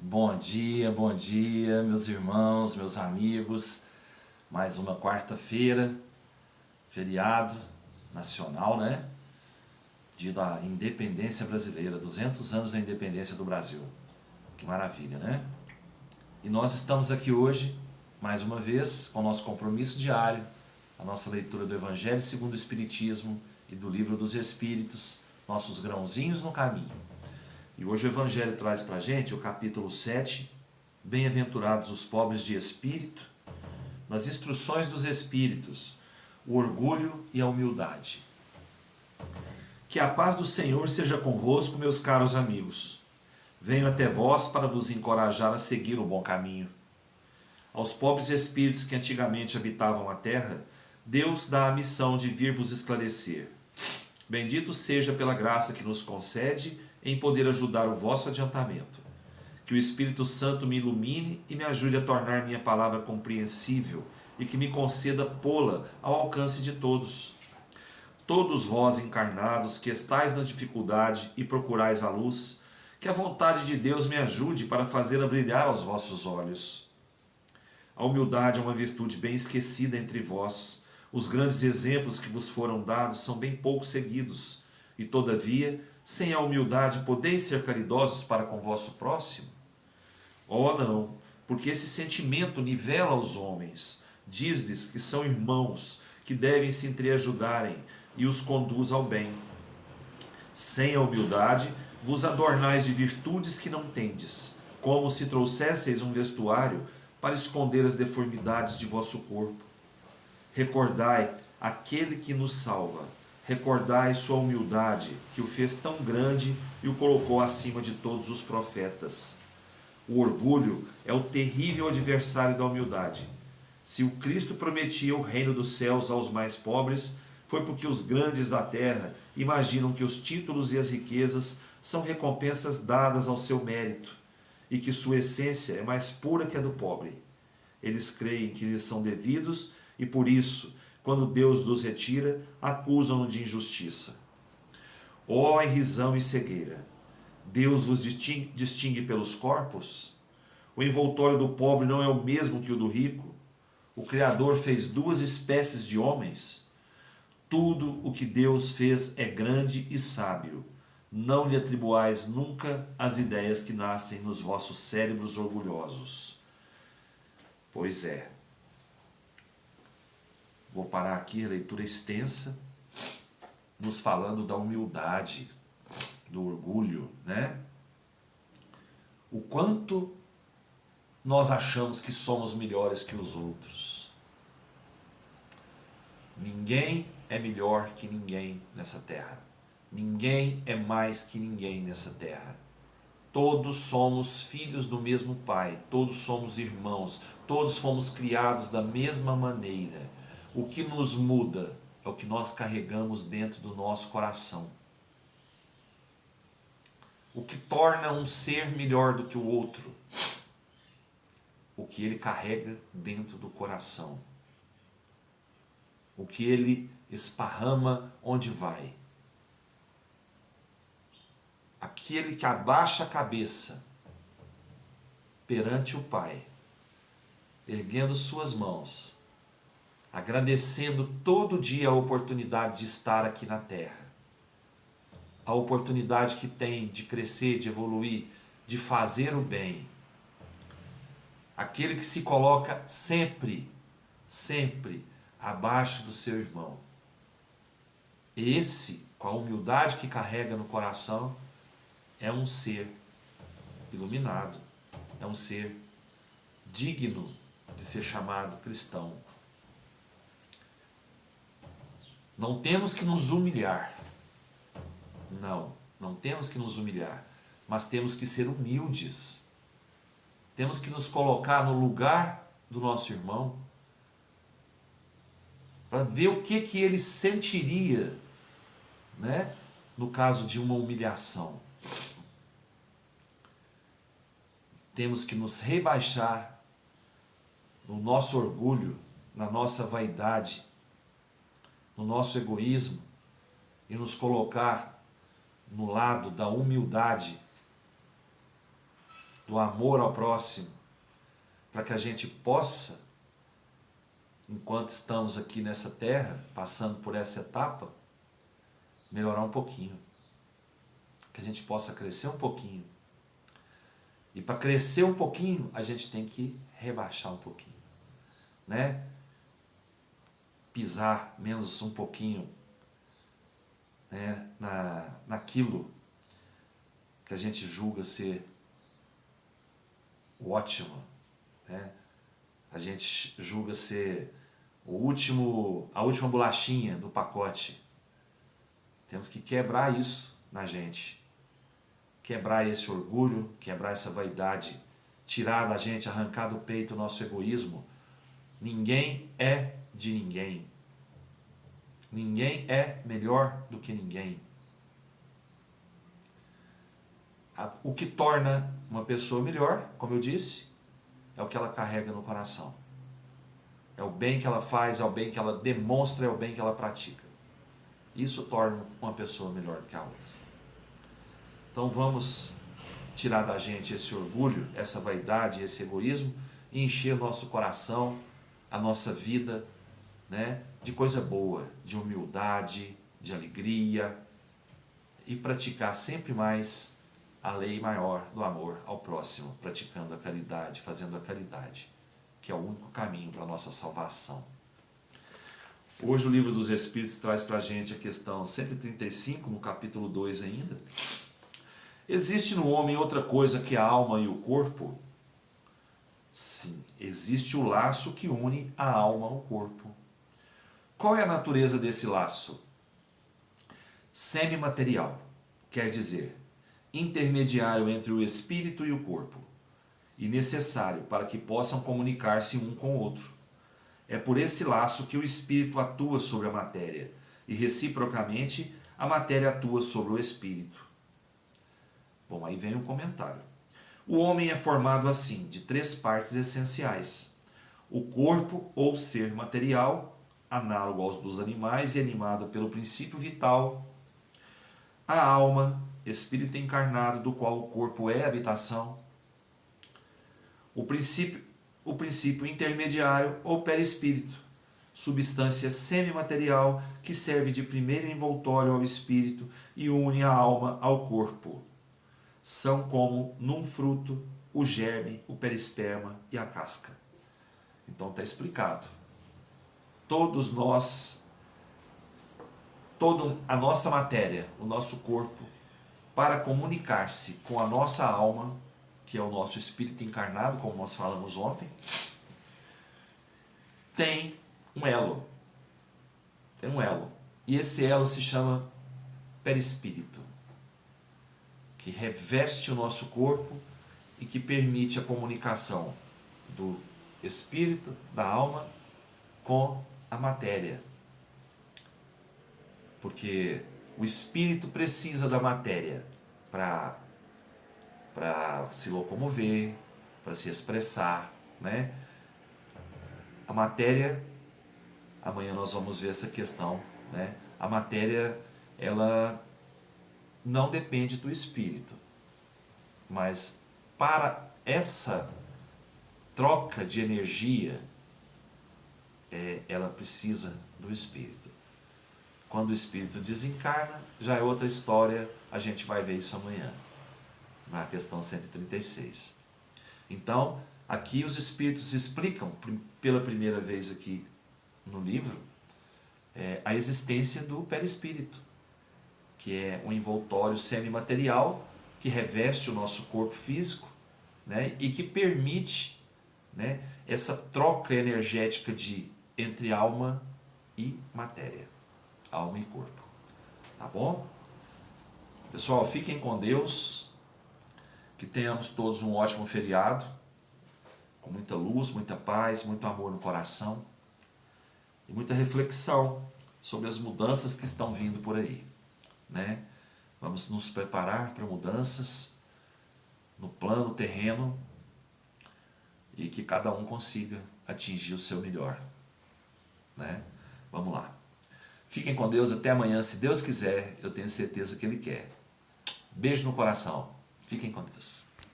Bom dia, meus irmãos, meus amigos. Mais uma quarta-feira, feriado nacional, né? Dia da independência brasileira, 200 anos da independência do Brasil. Que maravilha, né? E nós estamos aqui hoje, mais uma vez, com o nosso compromisso diário, a nossa leitura do Evangelho segundo o Espiritismo e do Livro dos Espíritos, nossos grãozinhos no caminho. E hoje o Evangelho traz para a gente o capítulo 7, Bem-aventurados os pobres de espírito, nas instruções dos Espíritos, o orgulho e a humildade. Que a paz do Senhor seja convosco, meus caros amigos. Venho até vós para vos encorajar a seguir o bom caminho. Aos pobres espíritos que antigamente habitavam a terra, Deus dá a missão de vir vos esclarecer. Bendito seja pela graça que nos concede em poder ajudar o vosso adiantamento. Que o Espírito Santo me ilumine e me ajude a tornar minha palavra compreensível e que me conceda pô-la ao alcance de todos. Todos vós encarnados que estais na dificuldade e procurais a luz, que a vontade de Deus me ajude para fazê-la brilhar aos vossos olhos. A humildade é uma virtude bem esquecida entre vós. Os grandes exemplos que vos foram dados são bem pouco seguidos, e todavia, sem a humildade, podeis ser caridosos para com o vosso próximo? Oh, não, porque esse sentimento nivela os homens, diz-lhes que são irmãos, que devem se entreajudarem e os conduz ao bem. Sem a humildade, vos adornais de virtudes que não tendes, como se trouxesseis um vestuário para esconder as deformidades de vosso corpo. Recordai aquele que nos salva. Recordai sua humildade, que o fez tão grande e o colocou acima de todos os profetas. O orgulho é o terrível adversário da humildade. Se o Cristo prometia o reino dos céus aos mais pobres, foi porque os grandes da terra imaginam que os títulos e as riquezas são recompensas dadas ao seu mérito, e que sua essência é mais pura que a do pobre. Eles creem que lhes são devidos e por isso, quando Deus los retira, acusam-no de injustiça. Ó irrisão e cegueira! Deus vos distingue pelos corpos? O envoltório do pobre não é o mesmo que o do rico? O Criador fez duas espécies de homens? Tudo o que Deus fez é grande e sábio. Não lhe atribuais nunca as ideias que nascem nos vossos cérebros orgulhosos. Pois é. Vou parar aqui, a leitura extensa, nos falando da humildade, do orgulho, né? O quanto nós achamos que somos melhores que os outros. Ninguém é melhor que ninguém nessa terra. Ninguém é mais que ninguém nessa terra. Todos somos filhos do mesmo Pai, todos somos irmãos, todos fomos criados da mesma maneira. O que nos muda é o que nós carregamos dentro do nosso coração. O que torna um ser melhor do que o outro? O que ele carrega dentro do coração. O que ele esparrama onde vai. Aquele que abaixa a cabeça perante o Pai, erguendo suas mãos, agradecendo todo dia a oportunidade de estar aqui na terra, a oportunidade que tem de crescer, de evoluir, de fazer o bem. Aquele que se coloca sempre, sempre abaixo do seu irmão. Esse, com a humildade que carrega no coração, é um ser iluminado, é um ser digno de ser chamado cristão. Não temos que nos humilhar. Não temos que nos humilhar, mas temos que ser humildes. Temos que nos colocar no lugar do nosso irmão para ver o que ele sentiria, né, no caso de uma humilhação. Temos que nos rebaixar no nosso orgulho, na nossa vaidade, no nosso egoísmo e nos colocar no lado da humildade, do amor ao próximo, para que a gente possa, enquanto estamos aqui nessa terra, passando por essa etapa, melhorar um pouquinho. Que a gente possa crescer um pouquinho. E para crescer um pouquinho, a gente tem que rebaixar um pouquinho, né? Pisar menos um pouquinho, né? Naquilo que a gente julga ser o ótimo, né? A gente julga ser a última bolachinha do pacote. Temos que quebrar isso na gente. Quebrar esse orgulho, quebrar essa vaidade, tirar da gente, arrancar do peito o nosso egoísmo. Ninguém é de ninguém. Ninguém é melhor do que ninguém. O que torna uma pessoa melhor, como eu disse, é o que ela carrega no coração. É o bem que ela faz, é o bem que ela demonstra, é o bem que ela pratica. Isso torna uma pessoa melhor do que a outra. Então vamos tirar da gente esse orgulho, essa vaidade, esse egoísmo e encher o nosso coração, a nossa vida, né, de coisa boa, de humildade, de alegria e praticar sempre mais a lei maior do amor ao próximo, praticando a caridade, fazendo a caridade, que é o único caminho para a nossa salvação. Hoje o Livro dos Espíritos traz para a gente a questão 135, no capítulo 2 ainda. Existe no homem outra coisa que a alma e o corpo? Sim, existe o laço que une a alma ao corpo. Qual é a natureza desse laço? Semimaterial, quer dizer, intermediário entre o espírito e o corpo, e necessário para que possam comunicar-se um com o outro. É por esse laço que o espírito atua sobre a matéria, e reciprocamente a matéria atua sobre o espírito. Bom, aí vem um comentário. O homem é formado assim, de 3 partes essenciais. O corpo ou ser material, análogo aos dos animais e animado pelo princípio vital. A alma, espírito encarnado do qual o corpo é habitação. O princípio intermediário ou perispírito, substância semimaterial que serve de primeiro envoltório ao espírito e une a alma ao corpo. São como, num fruto, o germe, o perisperma e a casca. Então está explicado. Todos nós, toda a nossa matéria, o nosso corpo, para comunicar-se com a nossa alma, que é o nosso espírito encarnado, como nós falamos ontem, tem um elo. Tem um elo. E esse elo se chama perispírito, que reveste o nosso corpo e que permite a comunicação do espírito, da alma, com a matéria. Porque o espírito precisa da matéria para se locomover, para se expressar, né? A matéria, amanhã nós vamos ver essa questão, né? A matéria, ela não depende do espírito, mas para essa troca de energia, ela precisa do espírito. Quando o espírito desencarna, já é outra história, a gente vai ver isso amanhã, na questão 136. Então, aqui os espíritos explicam, pela primeira vez aqui no livro, a existência do perispírito, que é um envoltório semimaterial que reveste o nosso corpo físico, né, e que permite, né, essa troca energética entre alma e matéria, alma e corpo. Tá bom? Pessoal, fiquem com Deus, que tenhamos todos um ótimo feriado, com muita luz, muita paz, muito amor no coração e muita reflexão sobre as mudanças que estão vindo por aí, né? Vamos nos preparar para mudanças no plano terreno e que cada um consiga atingir o seu melhor, né? Vamos lá. Fiquem com Deus, até amanhã, se Deus quiser, eu tenho certeza que Ele quer. Beijo no coração. Fiquem com Deus.